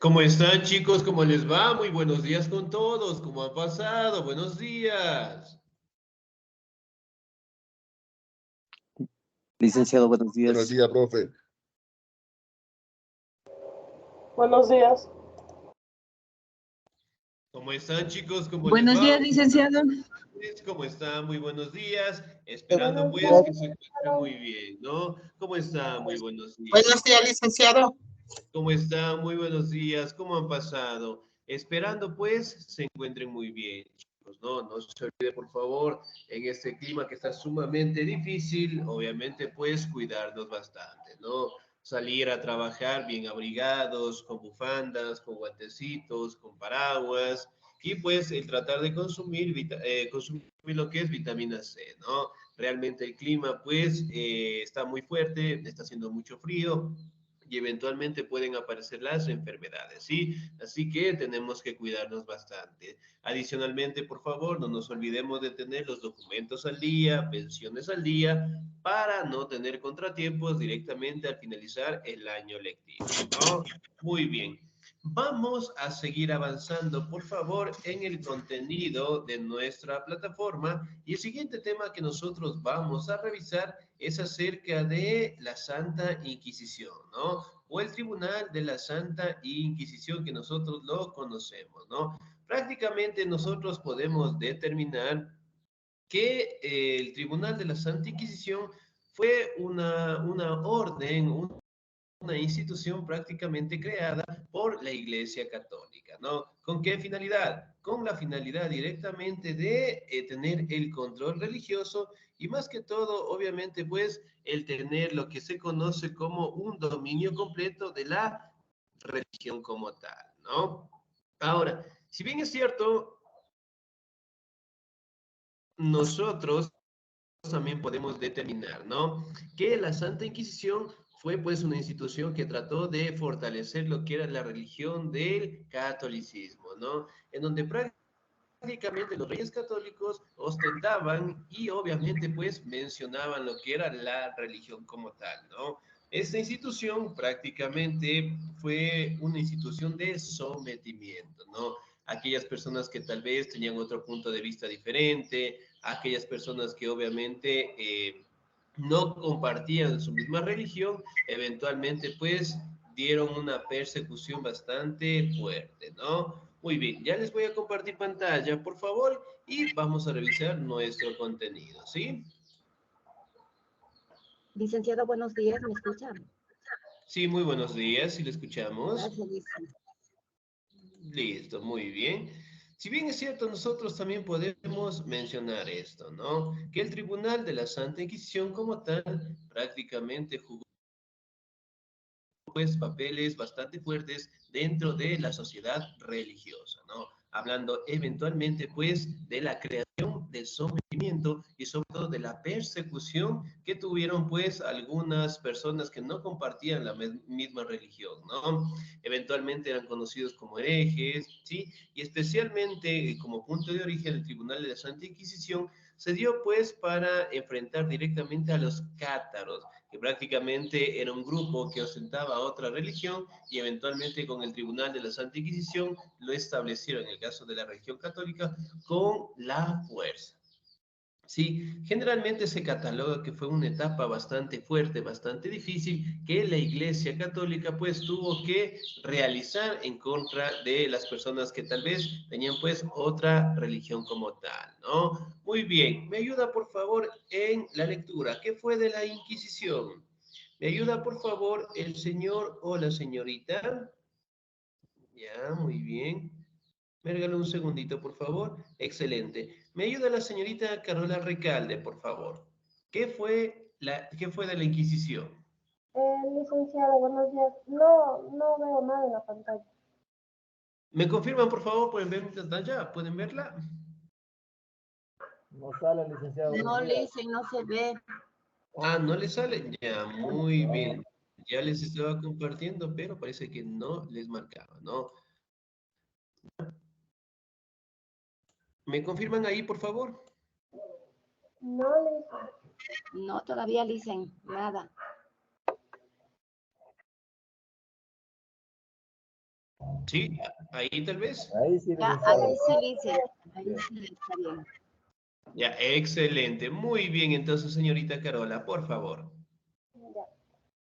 ¿Cómo están, chicos? ¿Cómo les va? Muy buenos días con todos. ¿Cómo han pasado? Buenos días. Licenciado, buenos Buenos días. días, profe. Buenos días. ¿Cómo están, chicos? ¿Cómo les Buenos va? días, licenciado. ¿Cómo están? Muy buenos días. Esperando, Buenos pues, días. que se encuentren muy bien, ¿no? ¿Cómo están? Muy buenos días. Buenos días, licenciado. ¿Cómo están? Muy buenos días. ¿Cómo han pasado? Esperando, pues, se encuentren muy bien, chicos, ¿no? No se olviden, por favor, en este clima que está sumamente difícil, obviamente, pues, cuidarnos bastante, ¿no? Salir a trabajar bien abrigados, con bufandas, con guantecitos, con paraguas, y pues el tratar de consumir lo que es vitamina C, ¿no? Realmente el clima, pues, está muy fuerte, está haciendo mucho frío, y eventualmente pueden aparecer las enfermedades, ¿sí? Así que tenemos que cuidarnos bastante. Adicionalmente, por favor, no nos olvidemos de tener los documentos al día, pensiones al día, para no tener contratiempos directamente al finalizar el año lectivo, ¿no? Muy bien. Vamos a seguir avanzando, por favor, en el contenido de nuestra plataforma, y el siguiente tema que nosotros vamos a revisar es acerca de la Santa Inquisición, ¿no? O el Tribunal de la Santa Inquisición que nosotros lo conocemos, ¿no? Prácticamente nosotros podemos determinar que el Tribunal de la Santa Inquisición fue una orden, una institución prácticamente creada por la Iglesia Católica, ¿no? ¿Con qué finalidad? Con la finalidad directamente de tener el control religioso y más que todo, obviamente, pues, el tener lo que se conoce como un dominio completo de la religión como tal, ¿no? Ahora, si bien es cierto, nosotros también podemos determinar, ¿no? Que la Santa Inquisición fue pues una institución que trató de fortalecer lo que era la religión del catolicismo, ¿no? En donde prácticamente los reyes católicos ostentaban y obviamente pues mencionaban lo que era la religión como tal, ¿no? Esta institución prácticamente fue una institución de sometimiento, ¿no? Aquellas personas que tal vez tenían otro punto de vista diferente, aquellas personas que obviamente no compartían su misma religión, eventualmente pues dieron una persecución bastante fuerte, ¿no? Muy bien, ya les voy a compartir pantalla, por favor, y vamos a revisar nuestro contenido, ¿sí? Licenciado, buenos días, ¿me escucha? Sí, muy buenos días, si le escuchamos. Gracias, licenciado. Listo, muy bien. Si bien es cierto, nosotros también podemos mencionar esto, ¿no? Que el Tribunal de la Santa Inquisición como tal prácticamente jugó pues papeles bastante fuertes dentro de la sociedad religiosa, ¿no? Hablando eventualmente pues de la creación del sometimiento y sobre todo de la persecución que tuvieron pues algunas personas que no compartían la misma religión, ¿no? Eventualmente eran conocidos como herejes, ¿sí? Y especialmente como punto de origen el Tribunal de la Santa Inquisición se dio pues para enfrentar directamente a los cátaros, que prácticamente era un grupo que ostentaba otra religión y eventualmente con el Tribunal de la Santa Inquisición lo establecieron en el caso de la religión católica con la fuerza. Sí, generalmente se cataloga que fue una etapa bastante fuerte, bastante difícil, que la Iglesia Católica pues tuvo que realizar en contra de las personas que tal vez tenían pues otra religión como tal, ¿no? Muy bien, me ayuda por favor en la lectura. ¿Qué fue de la Inquisición? ¿Me ayuda por favor el señor o la señorita? Ya, muy bien. Me regala un segundito, por favor. Excelente. Me ayuda la señorita Carola Recalde, por favor. ¿Qué fue de la Inquisición? Licenciado, buenos días. No veo nada en la pantalla. ¿Me confirman, por favor? ¿Pueden ver mi pantalla? ¿Pueden verla? No sale, licenciado. No, licen, no se ve. Ah, ¿no les sale? Ya, muy bien. Ya les estaba compartiendo, pero parece que no les marcaba, ¿no? ¿Me confirman ahí, por favor? No, licenciado. No, todavía licen, nada. Sí, ahí tal vez. Ahí sí, Ya, licenciado. ahí sí, licenciado. Ahí Bien. sí está bien. Ya, excelente. Muy bien, entonces, señorita Carola, por favor. Ya.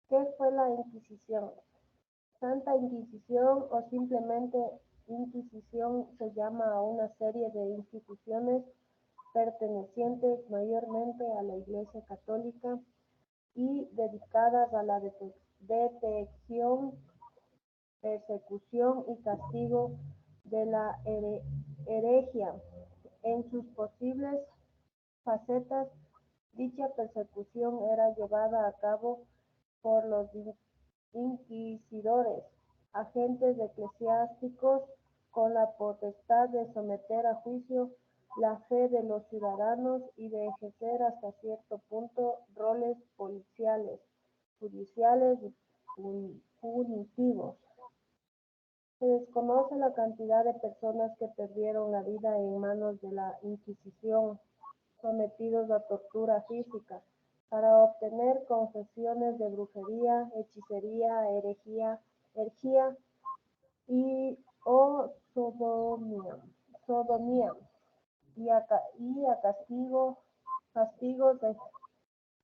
¿Qué fue la Inquisición? Santa Inquisición o simplemente Inquisición se llama a una serie de instituciones pertenecientes mayormente a la Iglesia Católica y dedicadas a la detección, persecución y castigo de la herejía en sus posibles facetas. Dicha persecución era llevada a cabo por los inquisidores, agentes eclesiásticos con la potestad de someter a juicio la fe de los ciudadanos y de ejercer hasta cierto punto roles policiales, judiciales y punitivos. Se desconoce la cantidad de personas que perdieron la vida en manos de la Inquisición, sometidos a tortura física, para obtener confesiones de brujería, hechicería, herejía y o sodomía y a castigos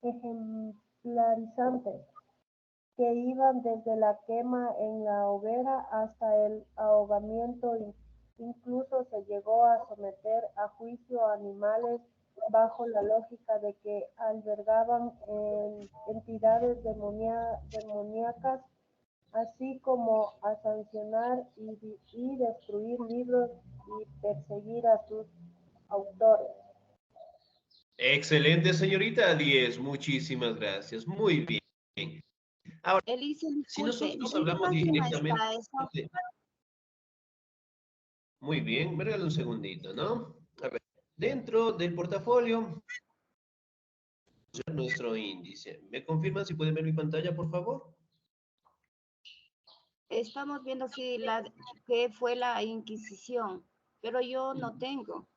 ejemplarizantes que iban desde la quema en la hoguera hasta el ahogamiento. Incluso se llegó a someter a juicio a animales bajo la lógica de que albergaban entidades demoníacas, así como a sancionar y destruir libros y perseguir a sus autores. Excelente, señorita 10. Muchísimas gracias. Muy bien. Ahora, Elise, si disculpe, nosotros ¿en qué hablamos página directamente está eso? de... Muy bien, me regala un segundito, ¿no? A ver, dentro del portafolio, nuestro índice. ¿Me confirman si pueden ver mi pantalla, por favor? Estamos viendo si qué fue la Inquisición, pero yo no tengo.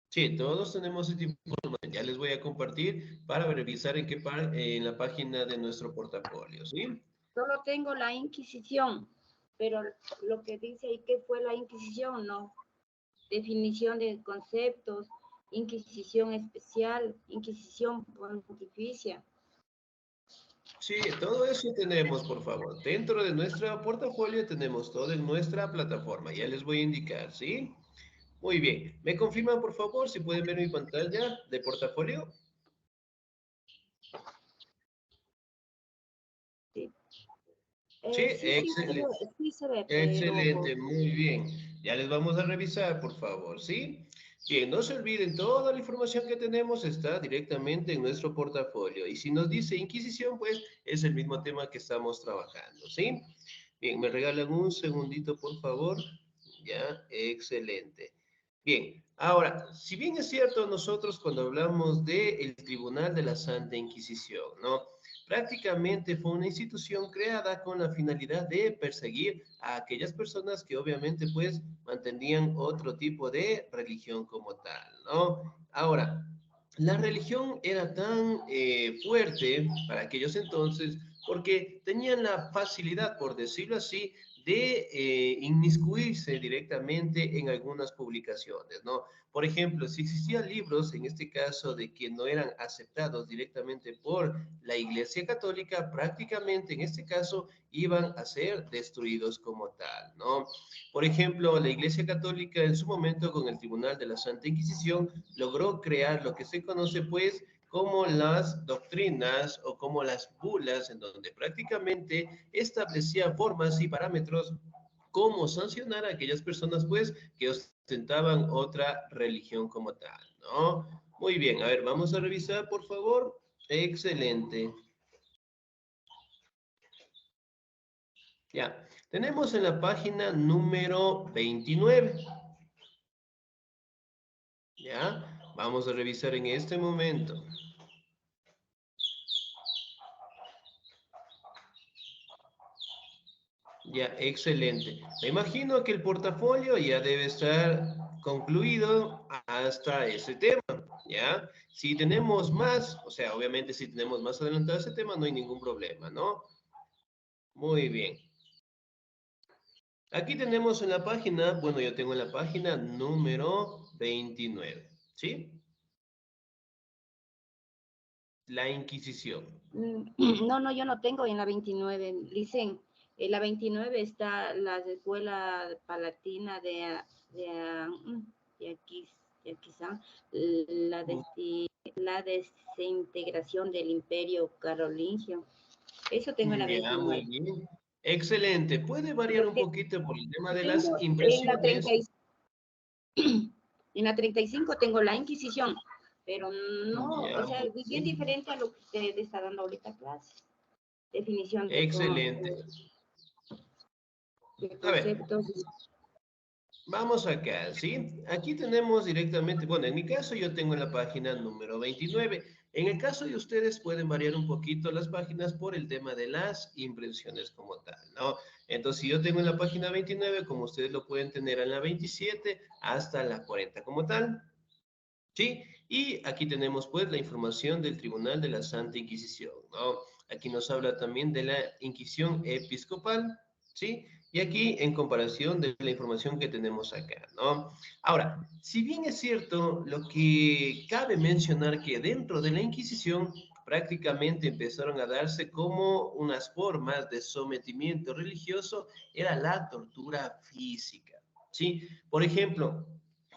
Sí, todos tenemos ese tipo de información. Ya les voy a compartir para revisar en la página de nuestro portafolio, ¿sí? Solo tengo la Inquisición, pero lo que dice ahí que fue la Inquisición, no. Definición de conceptos, Inquisición especial, Inquisición pontificia. Sí, todo eso tenemos, por favor. Dentro de nuestro portafolio tenemos todo en nuestra plataforma. Ya les voy a indicar, ¿sí? Muy bien. ¿Me confirman, por favor, si pueden ver mi pantalla de portafolio? Sí, Sí, excelente. sí se ve, pero Excelente, muy bien. Ya les vamos a revisar, por favor, ¿sí? Bien, no se olviden, toda la información que tenemos está directamente en nuestro portafolio. Y si nos dice Inquisición, pues es el mismo tema que estamos trabajando, ¿sí? Bien, me regalan un segundito, por favor. Ya, excelente. Bien, ahora, si bien es cierto, nosotros cuando hablamos del Tribunal de la Santa Inquisición, ¿no? Prácticamente fue una institución creada con la finalidad de perseguir a aquellas personas que obviamente pues mantenían otro tipo de religión como tal, ¿no? Ahora, la religión era tan fuerte para aquellos entonces porque tenían la facilidad, por decirlo así, de inmiscuirse directamente en algunas publicaciones, ¿no? Por ejemplo, si existían libros, en este caso, de que no eran aceptados directamente por la Iglesia Católica, prácticamente en este caso iban a ser destruidos como tal, ¿no? Por ejemplo, la Iglesia Católica en su momento con el Tribunal de la Santa Inquisición logró crear lo que se conoce pues como las doctrinas o como las bulas, en donde prácticamente establecía formas y parámetros cómo sancionar a aquellas personas, pues, que ostentaban otra religión como tal, ¿no? Muy bien, a ver, vamos a revisar, por favor. Excelente. Ya, tenemos en la página número 29. Ya, vamos a revisar en este momento. Ya, excelente. Me imagino que el portafolio ya debe estar concluido hasta ese tema, ¿ya? Si tenemos más, o sea, obviamente si tenemos más adelantado ese tema, no hay ningún problema, ¿no? Muy bien. Aquí tenemos en la página, bueno, yo tengo en la página número 29, ¿sí? La Inquisición. No, yo no tengo en la 29. Dicen, en la 29 está la escuela palatina de aquí, quizá, la desintegración del imperio carolingio. Eso tengo en la Ya, muy 29. bien. Excelente. Puede variar Lo un que poquito por el tema de las tengo en la impresiones. 30 en la 35 tengo la Inquisición, pero no, Ya, o sea, muy es bien bien. diferente a lo que usted está dando ahorita clase. Definición Excelente. de A ver, conceptos. vamos acá, ¿sí? Aquí tenemos directamente, bueno, en mi caso yo tengo en la página número 29. En el caso de ustedes pueden variar un poquito las páginas por el tema de las impresiones como tal, ¿no? Entonces, si yo tengo en la página 29, como ustedes lo pueden tener en la 27 hasta la 40 como tal, ¿sí? Y aquí tenemos pues la información del Tribunal de la Santa Inquisición, ¿no? Aquí nos habla también de la Inquisición Episcopal, ¿sí? Y aquí en comparación de la información que tenemos acá, ¿no? Ahora, si bien es cierto, lo que cabe mencionar que dentro de la Inquisición prácticamente empezaron a darse como unas formas de sometimiento religioso, era la tortura física, ¿sí? Por ejemplo,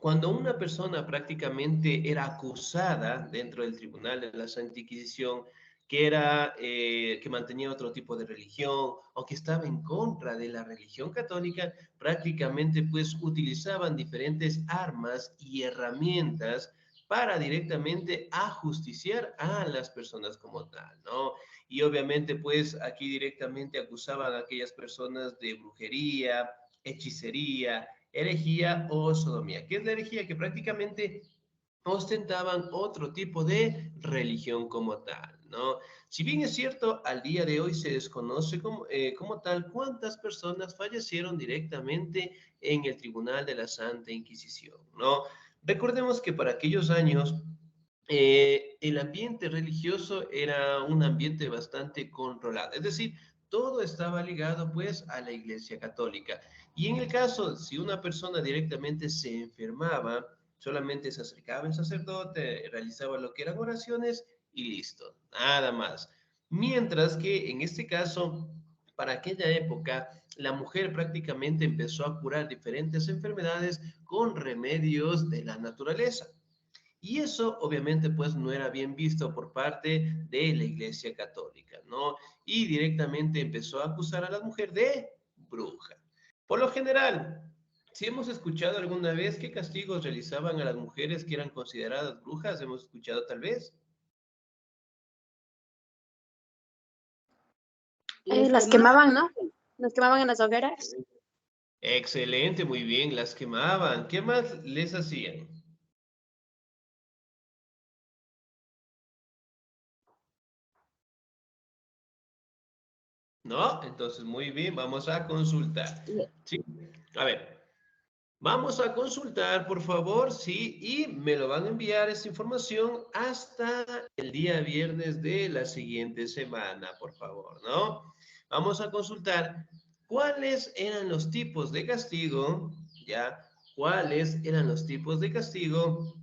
cuando una persona prácticamente era acusada dentro del Tribunal de la Santa Inquisición, que mantenía otro tipo de religión o que estaba en contra de la religión católica, prácticamente pues utilizaban diferentes armas y herramientas para directamente ajusticiar a las personas como tal, ¿no? Y obviamente pues aquí directamente acusaban a aquellas personas de brujería, hechicería, herejía o sodomía. ¿Qué es la herejía? Que prácticamente ostentaban otro tipo de religión como tal, ¿no? Si bien es cierto, al día de hoy se desconoce como tal cuántas personas fallecieron directamente en el Tribunal de la Santa Inquisición, ¿no? Recordemos que para aquellos años el ambiente religioso era un ambiente bastante controlado, es decir, todo estaba ligado pues a la Iglesia Católica. Y en el caso, si una persona directamente se enfermaba, solamente se acercaba el sacerdote, realizaba lo que eran oraciones y listo, nada más. Mientras que en este caso, para aquella época, la mujer prácticamente empezó a curar diferentes enfermedades con remedios de la naturaleza. Y eso obviamente pues no era bien visto por parte de la Iglesia Católica, ¿no? Y directamente empezó a acusar a la mujer de bruja. Por lo general, si hemos escuchado alguna vez qué castigos realizaban a las mujeres que eran consideradas brujas, hemos escuchado tal vez. Les Las quemaban. quemaban, ¿no? Las quemaban en las hogueras. Excelente, muy bien, las quemaban. ¿Qué más les hacían? ¿No? Entonces, muy bien, vamos a consultar. Sí, a ver, vamos a consultar, por favor, sí, y me lo van a enviar esa información hasta el día viernes de la siguiente semana, por favor, ¿no? Vamos a consultar cuáles eran los tipos de castigo, ¿ya? ¿Cuáles eran los tipos de castigo,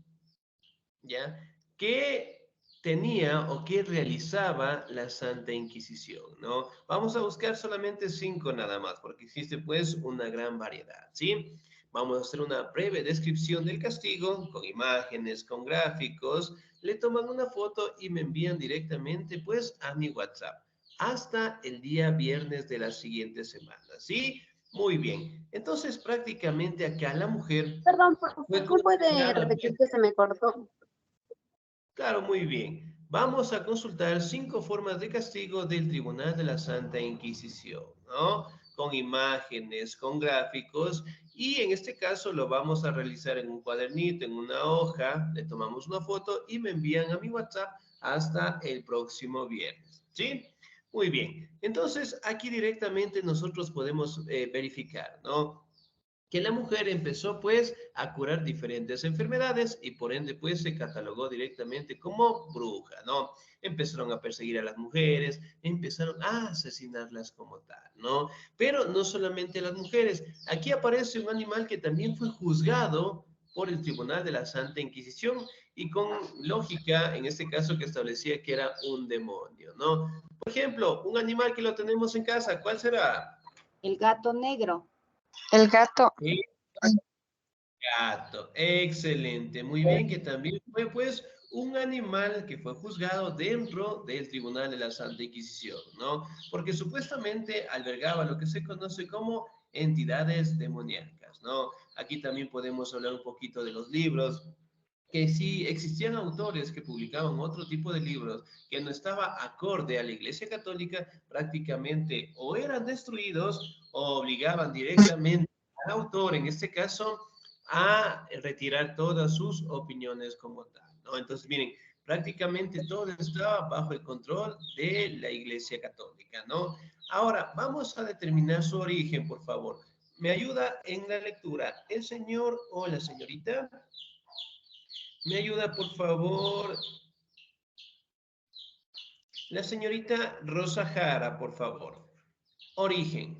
¿ya? Que tenía o que realizaba la Santa Inquisición, ¿no? Vamos a buscar solamente 5 nada más, porque existe pues una gran variedad, ¿sí? Vamos a hacer una breve descripción del castigo, con imágenes, con gráficos, le toman una foto y me envían directamente pues a mi WhatsApp, hasta el día viernes de la siguiente semana, ¿sí? Muy bien. Entonces prácticamente acá la mujer Perdón, fue ¿por qué puede considerada repetir que se me cortó? Claro, muy bien. Vamos a consultar 5 formas de castigo del Tribunal de la Santa Inquisición, ¿no? Con imágenes, con gráficos, y en este caso lo vamos a realizar en un cuadernito, en una hoja, le tomamos una foto y me envían a mi WhatsApp hasta el próximo viernes, ¿sí? Muy bien. Entonces, aquí directamente nosotros podemos verificar, ¿no? que la mujer empezó pues a curar diferentes enfermedades y por ende pues se catalogó directamente como bruja, ¿no? Empezaron a perseguir a las mujeres, empezaron a asesinarlas como tal, ¿no? Pero no solamente a las mujeres, aquí aparece un animal que también fue juzgado por el Tribunal de la Santa Inquisición y con lógica, en este caso que establecía que era un demonio, ¿no? Por ejemplo, un animal que lo tenemos en casa, ¿cuál será? El gato negro. El gato. El gato, excelente, muy bien, que también fue pues un animal que fue juzgado dentro del Tribunal de la Santa Inquisición, ¿no? Porque supuestamente albergaba lo que se conoce como entidades demoníacas, ¿no? Aquí también podemos hablar un poquito de los libros, que si existían autores que publicaban otro tipo de libros que no estaba acorde a la Iglesia Católica, prácticamente o eran destruidos o obligaban directamente al autor, en este caso, a retirar todas sus opiniones como tal, ¿no? Entonces, miren, prácticamente todo estaba bajo el control de la Iglesia Católica, ¿no? Ahora, vamos a determinar su origen, por favor. ¿Me ayuda en la lectura el señor o la señorita? ¿Me ayuda, por favor, la señorita Rosa Jara, por favor? Origen.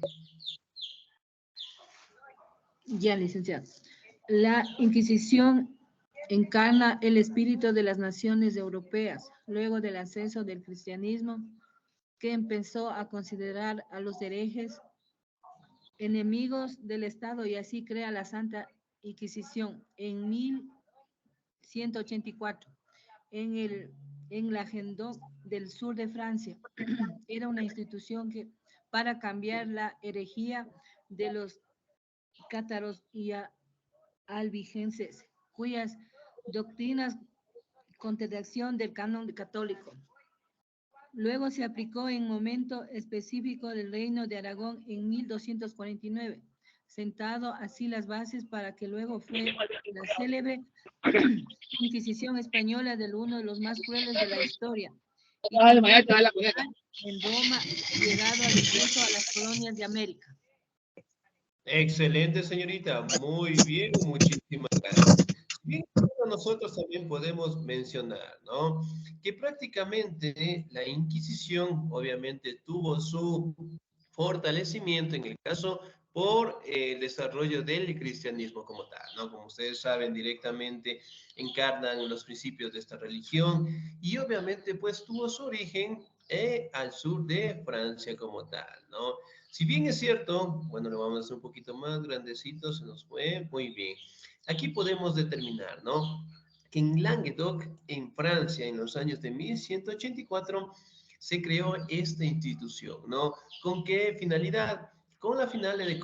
Ya, licenciado. La Inquisición encarna el espíritu de las naciones europeas, luego del ascenso del cristianismo, que empezó a considerar a los herejes enemigos del Estado y así crea la Santa Inquisición en 1184 en la Gendón del sur de Francia. Era una institución que para cambiar la herejía de los cátaros y albigenses, cuyas doctrinas contradicción del canon católico. Luego se aplicó en momento específico del Reino de Aragón en 1249, sentado así las bases para que luego fue la célebre Inquisición española de uno de los más crueles de la historia. Y en Roma, llegado al incluso a las colonias de América. Excelente, señorita. Muy bien, muchísimas gracias. Bien, nosotros también podemos mencionar, ¿no? Que prácticamente la Inquisición obviamente tuvo su fortalecimiento en el caso por el desarrollo del cristianismo como tal, ¿no? Como ustedes saben, directamente encarnan los principios de esta religión y obviamente pues tuvo su origen al sur de Francia como tal, ¿no? Si bien es cierto, bueno, lo vamos a hacer un poquito más grandecito, se nos fue muy bien. Aquí podemos determinar, ¿no? Que en Languedoc, en Francia, en los años de 1184, se creó esta institución, ¿no? ¿Con qué finalidad? Con la finalidad de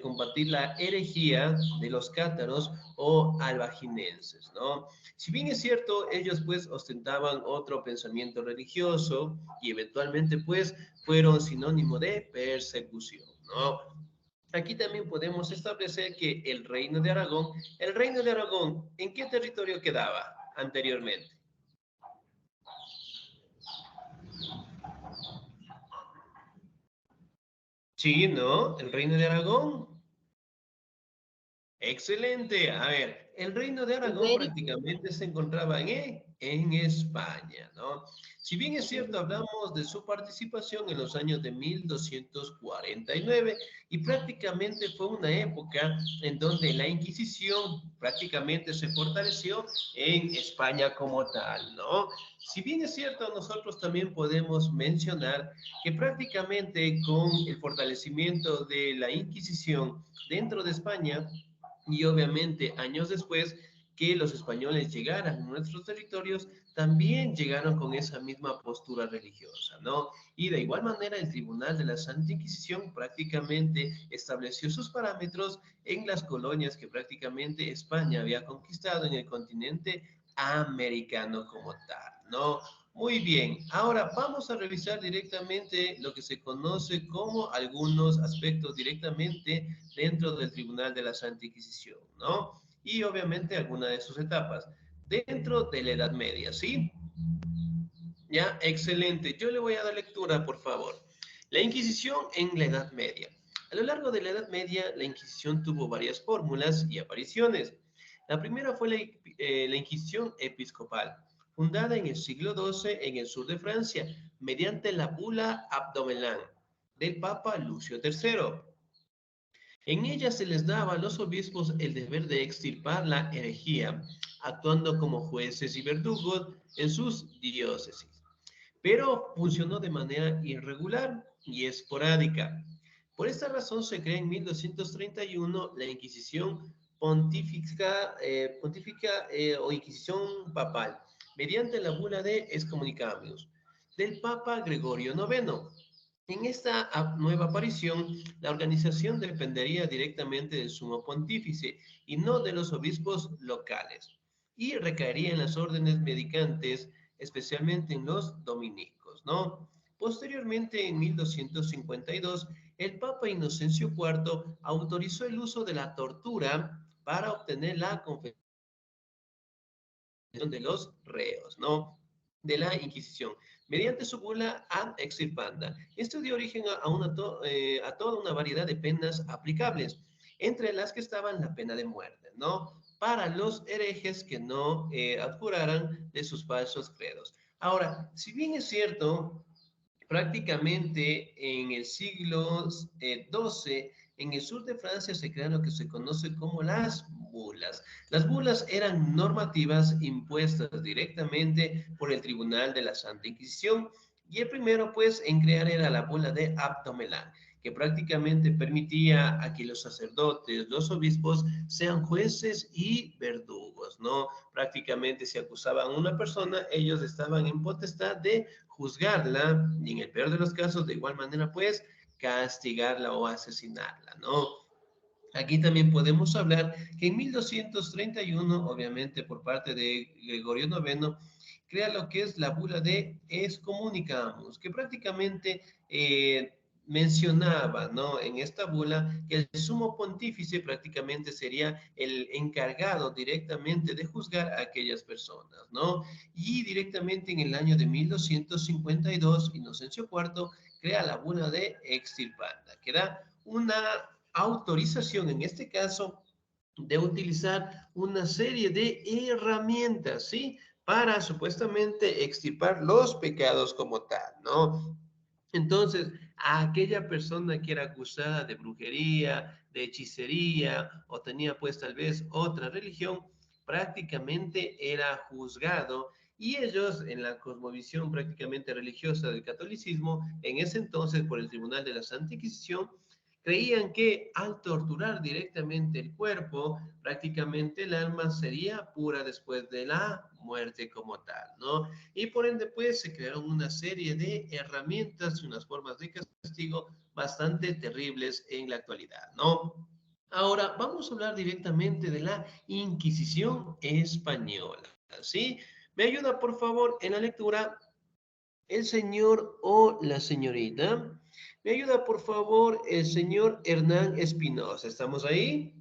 combatir la herejía de los cátaros o albaginenses, ¿no? Si bien es cierto, ellos pues ostentaban otro pensamiento religioso y eventualmente pues fueron sinónimo de persecución, ¿no? Aquí también podemos establecer que el Reino de Aragón, ¿en qué territorio quedaba anteriormente? Sí, ¿no? El Reino de Aragón. Excelente. A ver, el Reino de Aragón Ibérico. prácticamente se encontraba en España, ¿no? Si bien es cierto, hablamos de su participación en los años de 1249 y prácticamente fue una época en donde la Inquisición prácticamente se fortaleció en España como tal, ¿no? Si bien es cierto, nosotros también podemos mencionar que prácticamente con el fortalecimiento de la Inquisición dentro de España, y obviamente años después que los españoles llegaran a nuestros territorios, también llegaron con esa misma postura religiosa, ¿no? Y de igual manera el Tribunal de la Santa Inquisición prácticamente estableció sus parámetros en las colonias que prácticamente España había conquistado en el continente americano como tal, ¿no? Muy bien, ahora vamos a revisar directamente lo que se conoce como algunos aspectos directamente dentro del Tribunal de la Santa Inquisición, ¿no? Y obviamente algunas de sus etapas. Dentro de la Edad Media, ¿sí? Ya, excelente. Yo le voy a dar lectura, por favor. La Inquisición en la Edad Media. A lo largo de la Edad Media, la Inquisición tuvo varias fórmulas y apariciones. La primera fue la Inquisición episcopal, fundada en el siglo XII en el sur de Francia, mediante la bula Abdomelán del Papa Lucio III. En ella se les daba a los obispos el deber de extirpar la herejía, actuando como jueces y verdugos en sus diócesis. Pero funcionó de manera irregular y esporádica. Por esta razón se crea en 1231 la Inquisición pontífica o Inquisición papal, mediante la bula de Excommunicamius del Papa Gregorio IX. En esta nueva aparición, la organización dependería directamente del sumo pontífice y no de los obispos locales, y recaería en las órdenes medicantes, especialmente en los dominicos, ¿no? Posteriormente, en 1252, el Papa Inocencio IV autorizó el uso de la tortura para obtener la confesión de los reos, ¿no? De la Inquisición, mediante su bula ad extirpanda. Esto dio origen a toda una variedad de penas aplicables, entre las que estaban la pena de muerte, ¿no? Para los herejes que no abjuraran de sus falsos credos. Ahora, si bien es cierto, prácticamente en el siglo XII, en el sur de Francia se crean lo que se conoce como las bulas. Las bulas eran normativas impuestas directamente por el Tribunal de la Santa Inquisición, y el primero, pues, en crear era la bula de Abdomelán, que prácticamente permitía a que los sacerdotes, los obispos, sean jueces y verdugos, ¿no? Prácticamente si acusaban a una persona, ellos estaban en potestad de juzgarla y en el peor de los casos, de igual manera, pues, castigarla o asesinarla, ¿no? Aquí también podemos hablar que en 1231, obviamente por parte de Gregorio IX, crea lo que es la bula de Excommunicamus, que prácticamente mencionaba, ¿no? En esta bula que el sumo pontífice prácticamente sería el encargado directamente de juzgar a aquellas personas, ¿no? Y directamente en el año de 1252, Inocencio IV crea la bula de Extirpanda, que da una autorización, en este caso, de utilizar una serie de herramientas, ¿sí? Para supuestamente extirpar los pecados como tal, ¿no? Entonces, a aquella persona que era acusada de brujería, de hechicería, o tenía pues tal vez otra religión, prácticamente era juzgado, y ellos en la cosmovisión prácticamente religiosa del catolicismo, en ese entonces por el Tribunal de la Santa Inquisición, creían que al torturar directamente el cuerpo, prácticamente el alma sería pura después de la muerte como tal, ¿no? Y por ende, pues, se crearon una serie de herramientas y unas formas de castigo bastante terribles en la actualidad, ¿no? Ahora, vamos a hablar directamente de la Inquisición española, ¿sí? ¿Me ayuda, por favor, en la lectura el señor o la señorita? ¿Me ayuda, por favor, el señor Hernán Espinosa? ¿Estamos ahí?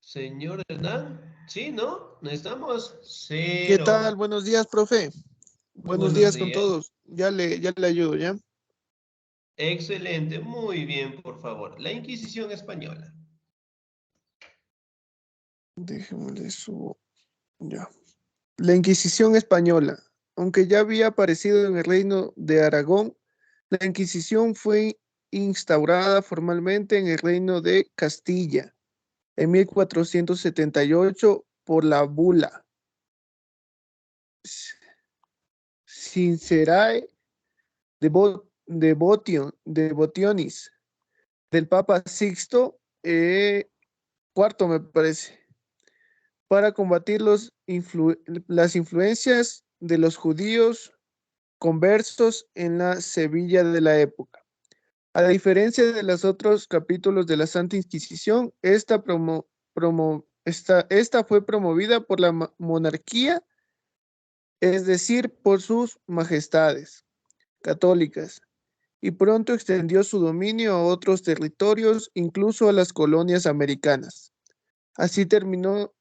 Señor Hernán, ¿sí, no? ¿No estamos? ¿Qué tal? Cero. Buenos días, profe. Muy Buenos buenos días con días. todos. Ya le ayudo, ¿ya? Excelente, muy bien, por favor. La Inquisición española. Déjeme le subo. Ya. La Inquisición española. Aunque ya había aparecido en el reino de Aragón, la Inquisición fue instaurada formalmente en el reino de Castilla en 1478 por la bula Sincerae Devotionis del Papa Sixto IV, me parece, para combatir las influencias de los judíos conversos en la Sevilla de la época. A diferencia de los otros capítulos de la Santa Inquisición, esta fue promovida por la monarquía, es decir, por sus majestades católicas, y pronto extendió su dominio a otros territorios, incluso a las colonias americanas. Así terminó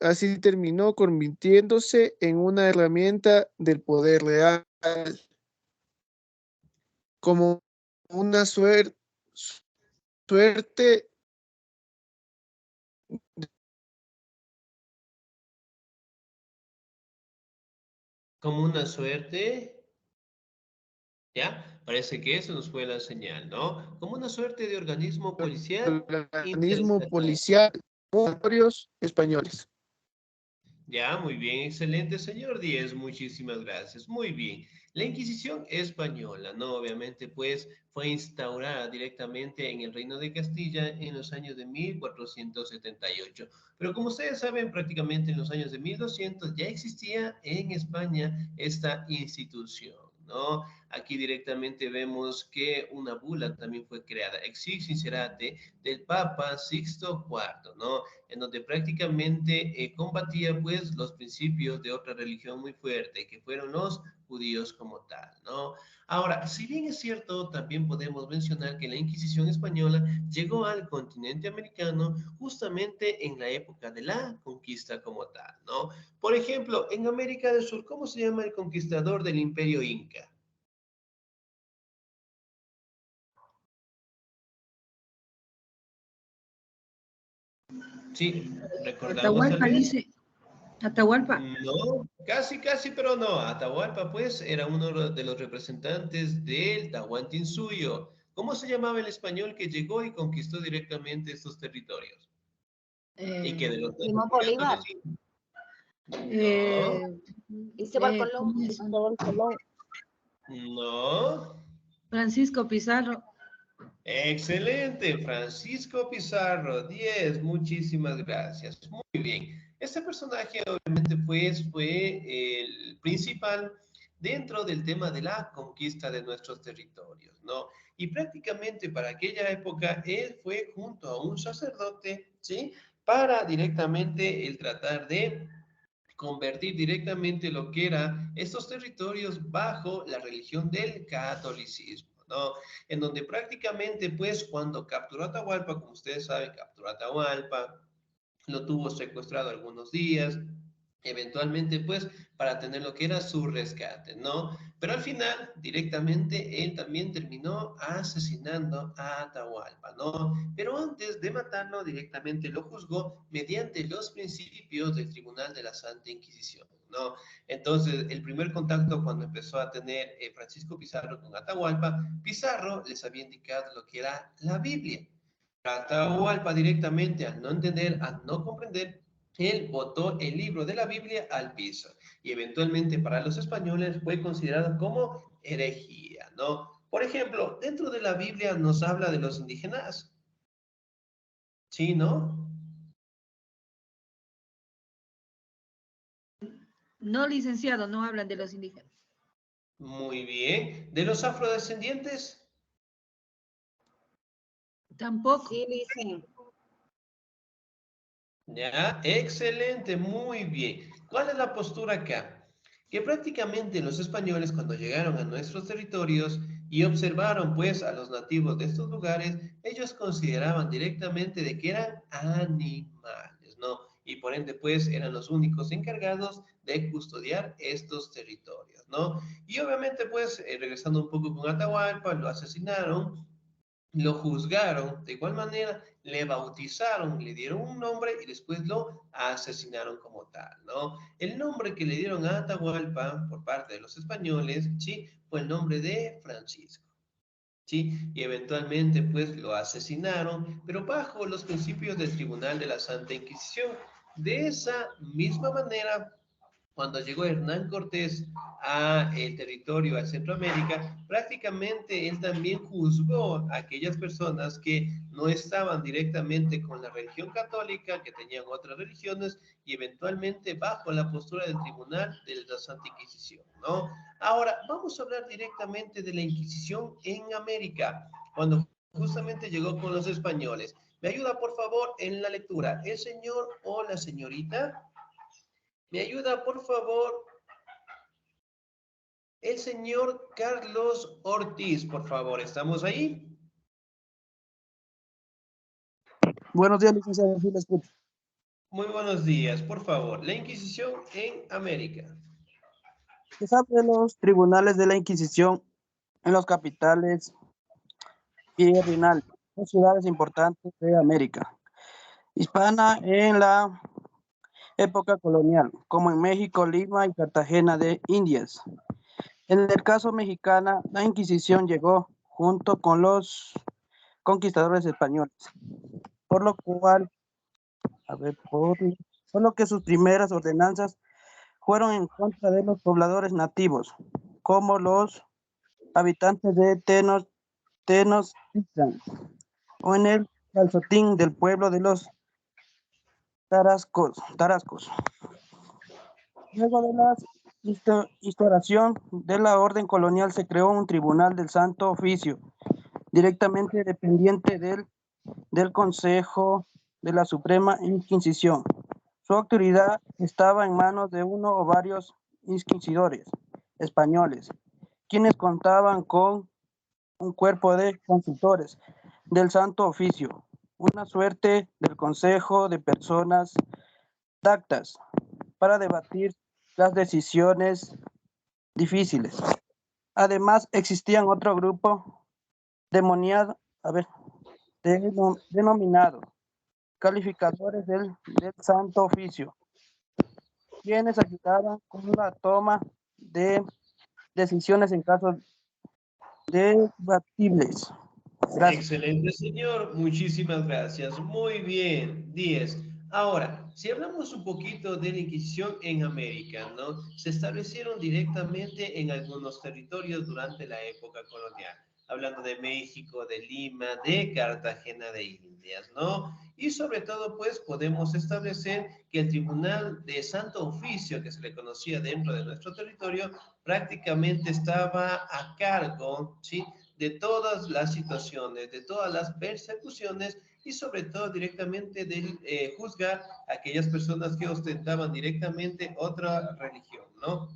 convirtiéndose en una herramienta del poder real. como una suerte Como una suerte. ¿Ya? Parece que eso nos fue la señal, ¿no? Como una suerte de organismo policial organismo interestatal. policial españoles. Ya, muy bien, excelente, señor Díez, muchísimas gracias. Muy bien. La Inquisición española, ¿no? Obviamente, pues, fue instaurada directamente en el Reino de Castilla en los años de 1478. Pero como ustedes saben, prácticamente en los años de 1200 ya existía en España esta institución, ¿no? Aquí directamente vemos que una bula también fue creada, Exig Sincerate, del Papa Sixto IV, ¿no? En donde prácticamente combatía pues los principios de otra religión muy fuerte, que fueron los judíos como tal, ¿no? Ahora, si bien es cierto, también podemos mencionar que la Inquisición española llegó al continente americano justamente en la época de la conquista como tal, ¿no? Por ejemplo, en América del Sur, ¿cómo se llama el conquistador del Imperio Inca? Sí, recordamos tal Atahualpa vez. dice, Atahualpa. No, casi, casi, pero no. Atahualpa, pues, era uno de los representantes del Tahuantinsuyo. ¿Cómo se llamaba el español que llegó y conquistó directamente estos territorios? Y que de los Simón mexicanos Bolívar, decimos, no, eh, Cristóbal Colón. ¿Cómo es? Cristóbal Colón. no. Francisco Pizarro. Excelente, Francisco Pizarro, 10, muchísimas gracias. Muy bien. Este personaje obviamente pues fue el principal dentro del tema de la conquista de nuestros territorios, ¿no? Y prácticamente para aquella época él fue junto a un sacerdote, ¿sí? Para directamente el tratar de convertir directamente lo que era estos territorios bajo la religión del catolicismo, ¿no? En donde prácticamente, pues, cuando capturó Atahualpa, como ustedes saben, capturó Atahualpa, lo tuvo secuestrado algunos días, eventualmente pues para tener lo que era su rescate, ¿no? Pero al final directamente él también terminó asesinando a Atahualpa, ¿no? Pero antes de matarlo directamente lo juzgó mediante los principios del Tribunal de la Santa Inquisición, ¿no? Entonces el primer contacto cuando empezó a tener Francisco Pizarro con Atahualpa, Pizarro les había indicado lo que era la Biblia. Atahualpa directamente, al no entender, al no comprender, él botó el libro de la Biblia al piso y eventualmente para los españoles fue considerado como herejía, ¿no? Por ejemplo, dentro de la Biblia nos habla de los indígenas, ¿sí, no? No, licenciado, no hablan de los indígenas. Muy bien. ¿De los afrodescendientes? Tampoco. Sí, dicen. Ya, excelente, muy bien. ¿Cuál es la postura acá? Que prácticamente los españoles cuando llegaron a nuestros territorios y observaron pues a los nativos de estos lugares, ellos consideraban directamente de que eran animales, ¿no? Y por ende pues eran los únicos encargados de custodiar estos territorios, ¿no? Y obviamente pues regresando un poco con Atahualpa, lo asesinaron, lo juzgaron, de igual manera le bautizaron, le dieron un nombre y después lo asesinaron como tal, ¿no? El nombre que le dieron a Atahualpa por parte de los españoles, ¿sí? Fue el nombre de Francisco, ¿sí? Y eventualmente pues lo asesinaron, pero bajo los principios del Tribunal de la Santa Inquisición. De esa misma manera, cuando llegó Hernán Cortés a el territorio, a Centroamérica, prácticamente él también juzgó a aquellas personas que no estaban directamente con la religión católica, que tenían otras religiones, y eventualmente bajo la postura del Tribunal de la Santa Inquisición, ¿no? Ahora, vamos a hablar directamente de la Inquisición en América, cuando justamente llegó con los españoles. ¿Me ayuda, por favor, en la lectura? ¿El señor o la señorita? ¿Me ayuda, por favor, el señor Carlos Ortiz, por favor? ¿Estamos ahí? Buenos días, licenciado. Sí, la escucho. Muy buenos días, por favor. La Inquisición en América. Se sabe de los tribunales de la Inquisición en los capitales virreinales, en ciudades importantes de América Hispana en la época colonial, como en México, Lima y Cartagena de Indias. En el caso mexicano, la Inquisición llegó junto con los conquistadores españoles, por lo cual, por lo que sus primeras ordenanzas fueron en contra de los pobladores nativos, como los habitantes de Tenochtitlan, o en el Calzotín del pueblo de los Tarascos. Luego de la instauración de la orden colonial se creó un tribunal del Santo Oficio, directamente dependiente del Consejo de la Suprema Inquisición. Su autoridad estaba en manos de uno o varios inquisidores españoles, quienes contaban con un cuerpo de consultores del Santo Oficio, una suerte del Consejo de Personas Dactas, para debatir las decisiones difíciles. Además, existían otro grupo denominado calificadores del Santo Oficio, quienes ayudaban con la toma de decisiones en casos debatibles. Gracias. Excelente, señor. Muchísimas gracias. Muy bien. 10. Ahora, si hablamos un poquito de la Inquisición en América, ¿no? Se establecieron directamente en algunos territorios durante la época colonial. Hablando de México, de Lima, de Cartagena de Indias, ¿no? Y sobre todo, pues, podemos establecer que el Tribunal de Santo Oficio, que se le conocía dentro de nuestro territorio, prácticamente estaba a cargo, ¿sí?, de todas las situaciones, de todas las persecuciones y sobre todo directamente de juzgar a aquellas personas que ostentaban directamente otra religión, ¿no?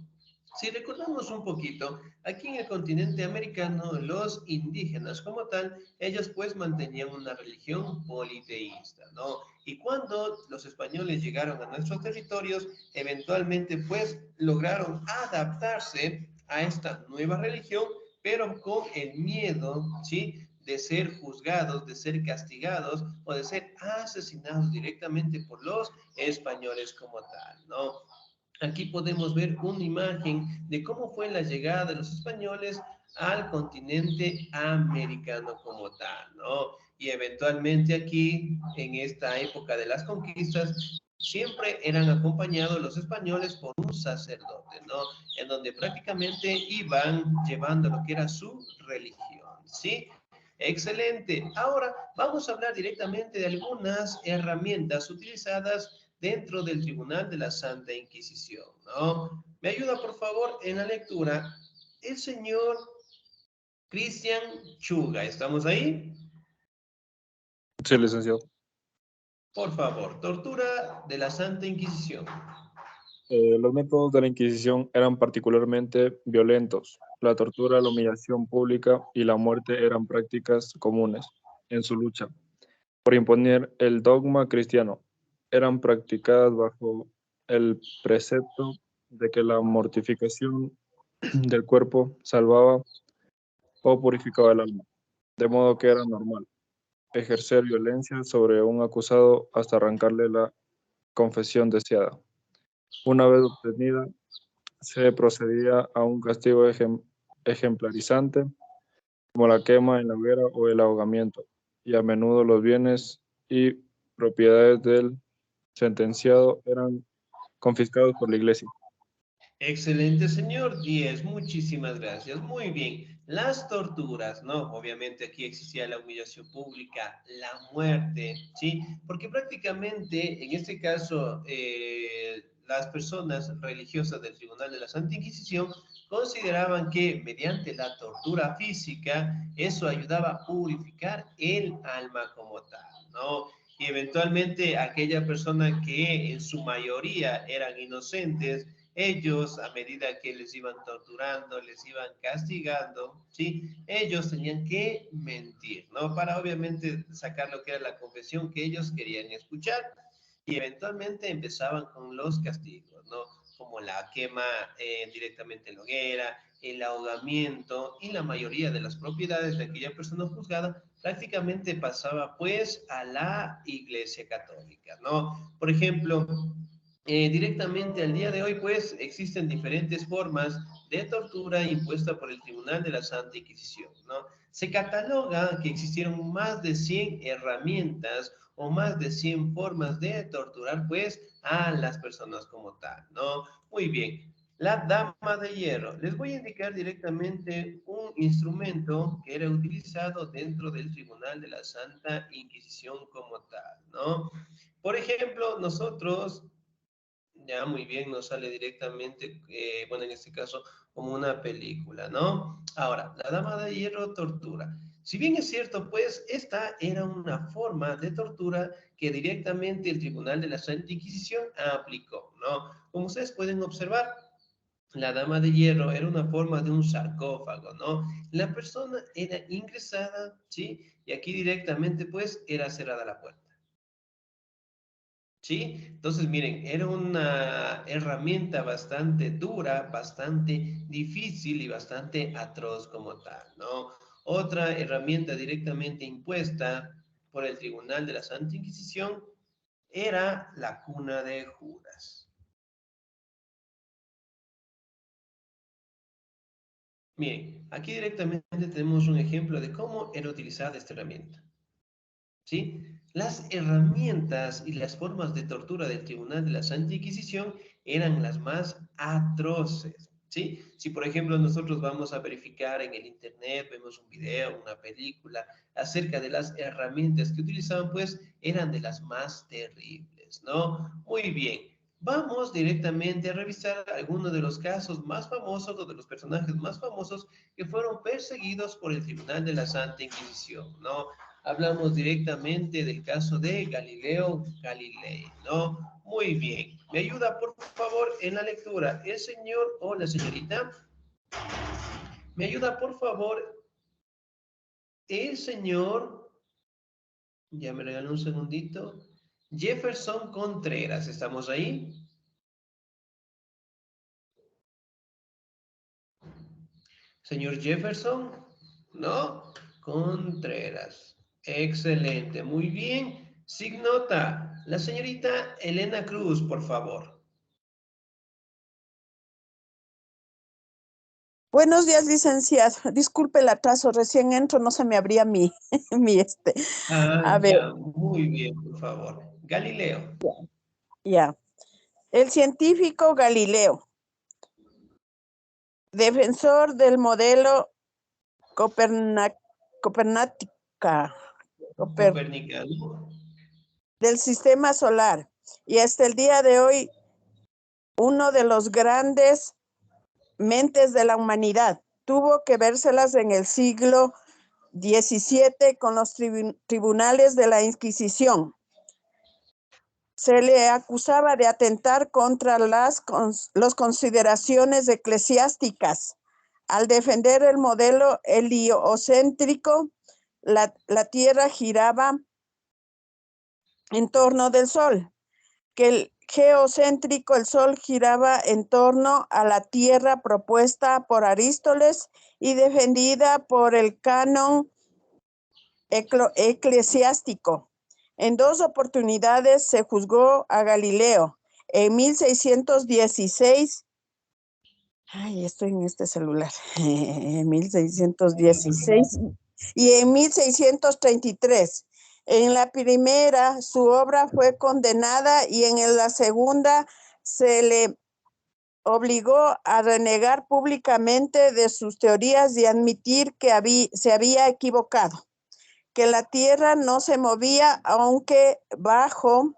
Si recordamos un poquito, aquí en el continente americano, los indígenas como tal, ellos pues mantenían una religión politeísta, ¿no? Y cuando los españoles llegaron a nuestros territorios, eventualmente pues lograron adaptarse a esta nueva religión, pero con el miedo, ¿sí?, de ser juzgados, de ser castigados o de ser asesinados directamente por los españoles como tal, ¿no? Aquí podemos ver una imagen de cómo fue la llegada de los españoles al continente americano como tal, ¿no? Y eventualmente aquí, en esta época de las conquistas, siempre eran acompañados los españoles por un sacerdote, ¿no? En donde prácticamente iban llevando lo que era su religión, ¿sí? Excelente. Ahora vamos a hablar directamente de algunas herramientas utilizadas dentro del Tribunal de la Santa Inquisición, ¿no? Me ayuda, por favor, en la lectura el señor Cristian Chuga. ¿Estamos ahí? Sí, licenciado. Por favor, tortura de la Santa Inquisición. Los métodos de la Inquisición eran particularmente violentos. La tortura, la humillación pública y la muerte eran prácticas comunes en su lucha por imponer el dogma cristiano. Eran practicadas bajo el precepto de que la mortificación del cuerpo salvaba o purificaba el alma, de modo que era normal ejercer violencia sobre un acusado hasta arrancarle la confesión deseada. Una vez obtenida, se procedía a un castigo ejemplarizante, como la quema en la hoguera o el ahogamiento, y a menudo los bienes y propiedades del sentenciado eran confiscados por la iglesia. Excelente, señor. 10. Muchísimas gracias. Muy bien. Las torturas, ¿no? Obviamente aquí existía la humillación pública, la muerte, ¿sí? Porque prácticamente, en este caso, las personas religiosas del Tribunal de la Santa Inquisición consideraban que mediante la tortura física, eso ayudaba a purificar el alma como tal, ¿no? Y eventualmente aquella persona que en su mayoría eran inocentes, ellos, a medida que les iban torturando, les iban castigando, ¿sí? Ellos tenían que mentir, ¿no? Para obviamente sacar lo que era la confesión que ellos querían escuchar. Y eventualmente empezaban con los castigos, ¿no? Como la quema directamente en la hoguera, el ahogamiento y la mayoría de las propiedades de aquella persona juzgada prácticamente pasaba pues a la Iglesia Católica, ¿no? Por ejemplo, directamente al día de hoy pues existen diferentes formas de tortura impuesta por el Tribunal de la Santa Inquisición, ¿no? Se cataloga que existieron más de 100 herramientas o más de 100 formas de torturar pues a las personas como tal, ¿no? Muy bien. La dama de hierro. Les voy a indicar directamente un instrumento que era utilizado dentro del Tribunal de la Santa Inquisición como tal, ¿no? Por ejemplo, nosotros, ya muy bien, nos sale directamente, bueno, en este caso, como una película, ¿no? Ahora, la dama de hierro tortura. Si bien es cierto, pues, esta era una forma de tortura que directamente el Tribunal de la Santa Inquisición aplicó, ¿no? Como ustedes pueden observar, la dama de hierro era una forma de un sarcófago, ¿no? La persona era ingresada, ¿sí? Y aquí directamente, pues, era cerrada la puerta. ¿Sí? Entonces, miren, era una herramienta bastante dura, bastante difícil y bastante atroz como tal, ¿no? Otra herramienta directamente impuesta por el Tribunal de la Santa Inquisición era la cuna de Judas. Miren, aquí directamente tenemos un ejemplo de cómo era utilizada esta herramienta. ¿Sí? Las herramientas y las formas de tortura del Tribunal de la Santa Inquisición eran las más atroces, ¿sí? Si, por ejemplo, nosotros vamos a verificar en el Internet, vemos un video, una película, acerca de las herramientas que utilizaban, pues, eran de las más terribles, ¿no? Muy bien. Vamos directamente a revisar algunos de los casos más famosos o de los personajes más famosos que fueron perseguidos por el Tribunal de la Santa Inquisición, ¿no? Hablamos directamente del caso de Galileo Galilei, ¿no? Muy bien. ¿Me ayuda, por favor, en la lectura el señor o la señorita? ¿Me ayuda, por favor, el señor? Ya me regaló un segundito. Jefferson Contreras, ¿estamos ahí? Señor Jefferson, ¿no? Contreras. Excelente, muy bien. Signota, la señorita Elena Cruz, por favor. Buenos días, licenciado. Disculpe el atraso, recién entro, no se me abría mi, Ah, A ver, ya, muy bien, por favor. Galileo. ya. El científico Galileo, defensor del modelo copernática, Copernicano. del sistema solar, y hasta el día de hoy, uno de los grandes mentes de la humanidad. Tuvo que vérselas en el siglo XVII con los tribunales de la Inquisición. Se le acusaba de atentar contra las consideraciones eclesiásticas. Al defender el modelo heliocéntrico, la Tierra giraba en torno del Sol, que el geocéntrico, el Sol giraba en torno a la Tierra propuesta por Aristóteles y defendida por el canon eclesiástico. En 2 oportunidades se juzgó a Galileo. En 1616, estoy en este celular, en 1616 y en 1633. En la primera, su obra fue condenada y en la segunda se le obligó a renegar públicamente de sus teorías y admitir que se había equivocado, que la Tierra no se movía, aunque bajo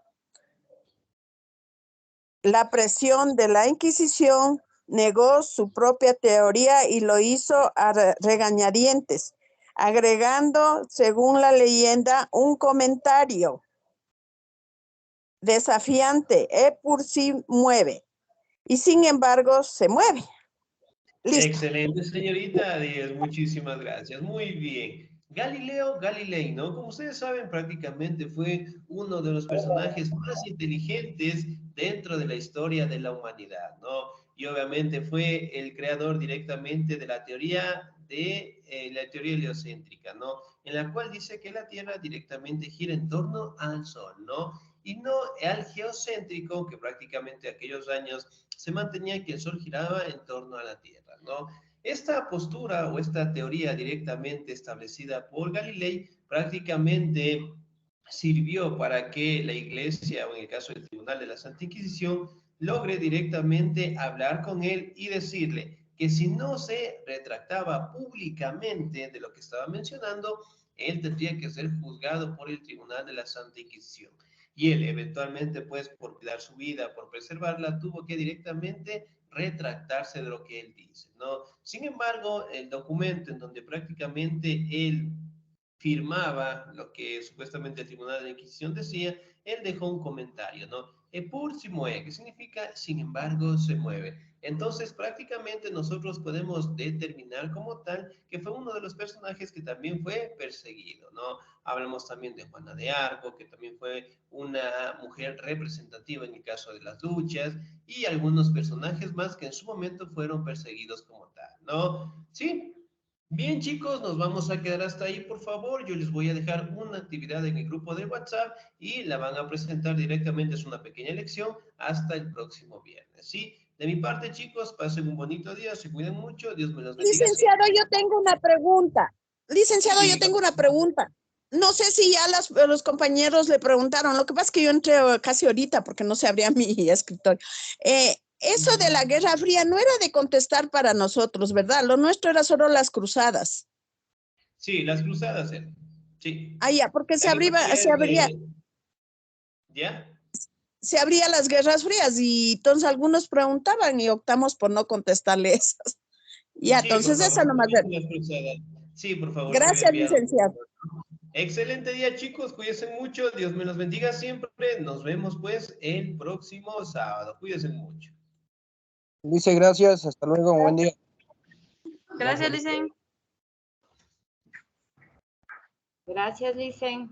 la presión de la Inquisición negó su propia teoría y lo hizo a regañadientes, agregando, según la leyenda, un comentario desafiante: por sí mueve, y sin embargo se mueve. Listo. Excelente, señorita Díaz, muchísimas gracias. Muy bien. Galileo Galilei, ¿no? Como ustedes saben, prácticamente fue uno de los personajes más inteligentes dentro de la historia de la humanidad, ¿no? Y obviamente fue el creador directamente de la teoría heliocéntrica, ¿no? En la cual dice que la Tierra directamente gira en torno al Sol, ¿no? Y no al geocéntrico, que prácticamente aquellos años se mantenía que el Sol giraba en torno a la Tierra, ¿no? Esta postura o esta teoría directamente establecida por Galilei prácticamente sirvió para que la Iglesia, o en el caso del Tribunal de la Santa Inquisición, logre directamente hablar con él y decirle que si no se retractaba públicamente de lo que estaba mencionando, él tendría que ser juzgado por el Tribunal de la Santa Inquisición. Y él eventualmente, pues, por cuidar su vida, por preservarla, tuvo que directamente retractarse de lo que él dice, ¿no? Sin embargo, el documento en donde prácticamente él firmaba lo que supuestamente el Tribunal de la Inquisición decía, él dejó un comentario, ¿no? Pur si mueve, que significa, sin embargo, se mueve. Entonces, prácticamente nosotros podemos determinar como tal que fue uno de los personajes que también fue perseguido, ¿no? Hablamos también de Juana de Arco, que también fue una mujer representativa en el caso de las luchas, y algunos personajes más que en su momento fueron perseguidos como tal, ¿no? Sí. Bien, chicos, nos vamos a quedar hasta ahí, por favor. Yo les voy a dejar una actividad en el grupo de WhatsApp y la van a presentar directamente. Es una pequeña lección hasta el próximo viernes, ¿sí? De mi parte, chicos, pasen un bonito día, se cuiden mucho, Dios me los bendiga. Licenciado, yo tengo una pregunta. Licenciado, Sí. yo tengo una pregunta. No sé si ya los compañeros le preguntaron. Lo que pasa es que yo entré casi ahorita porque no se abría mi escritorio. Eso de la Guerra Fría no era de contestar para nosotros, ¿verdad? Lo nuestro era solo las cruzadas. Sí, las cruzadas, sí. Ah, ya, porque La Guerra Fría ¿ya? se abría las Guerras Frías y entonces algunos preguntaban y optamos por no contestarle esas. Ya, Sí, entonces por esa favor, nomás. las cruzadas. Sí, por favor, se le Gracias, enviado. licenciado. Excelente día, chicos. Cuídense mucho. Dios me los bendiga siempre. Nos vemos, pues, el próximo sábado. Cuídense mucho. Dice gracias, hasta luego, buen día. Gracias, Licen. Gracias, Licen.